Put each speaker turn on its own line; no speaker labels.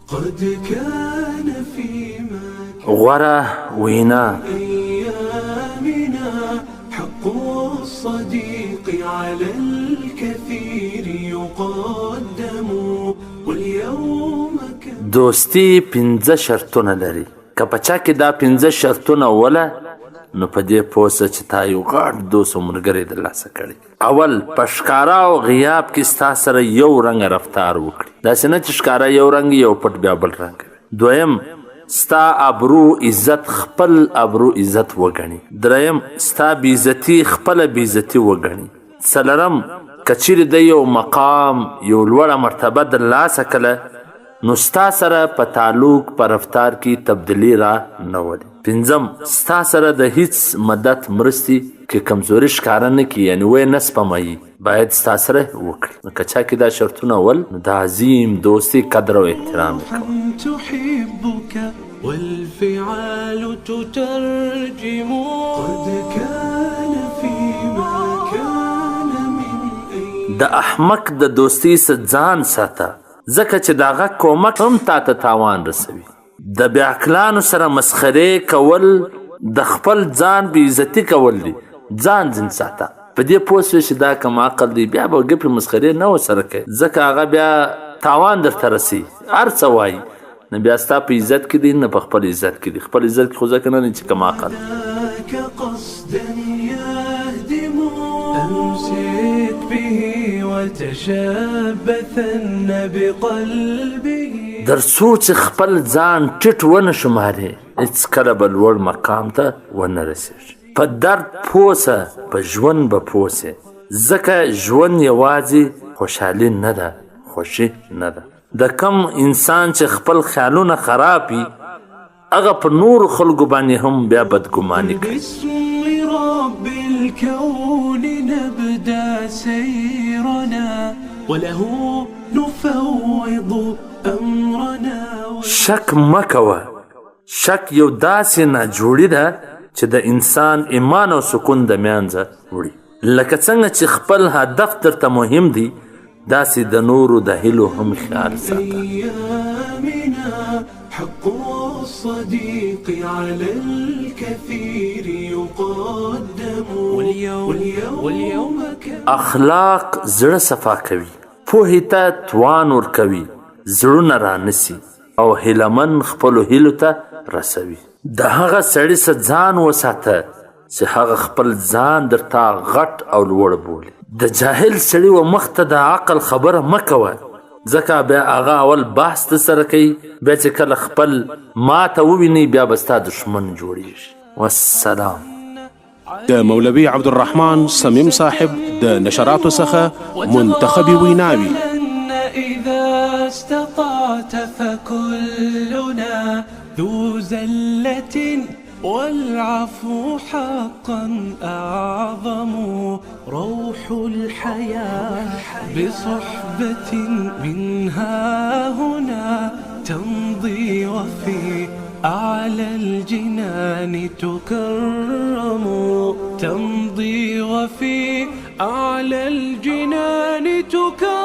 قد كان فيما
غورا وینا
أيامنا حق الصديق على الكثير يقدم واليوم
دوستی 15 شرطونه لري که په چا کې دا 15 شرطونه وله نو په دې پوه سه چې تا یو غټ دوست او ملګری ترلاسه کړي. اول په ښکاره او غیاب کې ستا سره یو رنګه رفتار وکړي، داسې نه چې ښکاره یو رنګ یو پټ بیا بل رنګ. دویم ستا ابرو عزت خپل ابرو عزت وګڼي. دریم ستا بیزتی خپل بیزتی وګڼي. څلورم کچیر د یو مقام یو لوړه مرتبه ترلاسه کړه نو ستا سره په تعلق په رفتار کې تبدیلی را نه ولي. پنځم ستا سره د هیڅ مدد مرستې کې کمزوري ښکاره نه کړي، یعنې ویې نه سپموي، باید ستا سره وکړي. نو که چا کې دا شرطونه ول نو د عظیم دوستي قدر او احترام
تحبك والفعال تترجم قد كان فيما كان من
د احمق د دوستي څخه ځان ساته، ځکه چې د هغه کومک هم تا ته تاوان رسوي. د بیعقلانو سره مسخرې کول د خپل ځان بې عزتي کول دي. ځان ځین ساته، په دې پوه شوې چې دا کم عقل دی بیا به ګپې مسخرې نه ورسره کوي، ځکه هغه بیا تاوان درته رسي. هر څه وایي نه بیا ستا په عزت کې دی نه په خپل عزت کې دی. خپل عزت کې خو ځکه نه دی چې کم عقل.
أمسك به وتشبثن بقلبه
در سوچ خپل ځان ټیټ ونه شمارې هېڅکله به لوړ مقام ته ونه رسېږي. په درد پوه سه په ژوند به پوه سې، ځکه ژوند یوازې خوشحالي نه ده، خوښي نه ده. د کم انسان چې خپل خیالونه خراب وي هغه په نورو خلکو باندې هم بیا بدګماني کوي.
رب الكون نبدأ سيرنا وله نفوض أمرنا.
شک مکوه، شک یو داسې ناجوړي ده چې د انسان ایمان او سکون د منځه وړي. لکه څنګه چې خپل هدف درته مهم دی داسې د نورو د هیلو هم خیال ساته.
حق الصديق على الكثير يقدم واليوم
اخلاق زړه صفا کوي، پوهې ته توان ورکوي، زړونه رانسي او هیلمن خپلو هیلو ته رسوي. د هغه سړي څخه ځان وساته چې هغه خپل ځان درته غټ او لوړ بولي. د جاهل سړي و مخ ته د عقل خبره مه کوه، ځکه بیا هغه اول بحث ته سره کوي، بیا چې کله خپل ماته وویني بیا به ستا دښمن جوړیږي. والسلام.
د مولوي عبدالرحمن صمیم صاحب د نشراتو څخه منتخبي ویناوي.
إذا استطعت فكلنا ذو زلة والعفو حقا أعظم روح الحياة بصحبة منها هنا تمضي وفي أعلى الجنان تكرم تمضي وفي أعلى الجنان تكرم.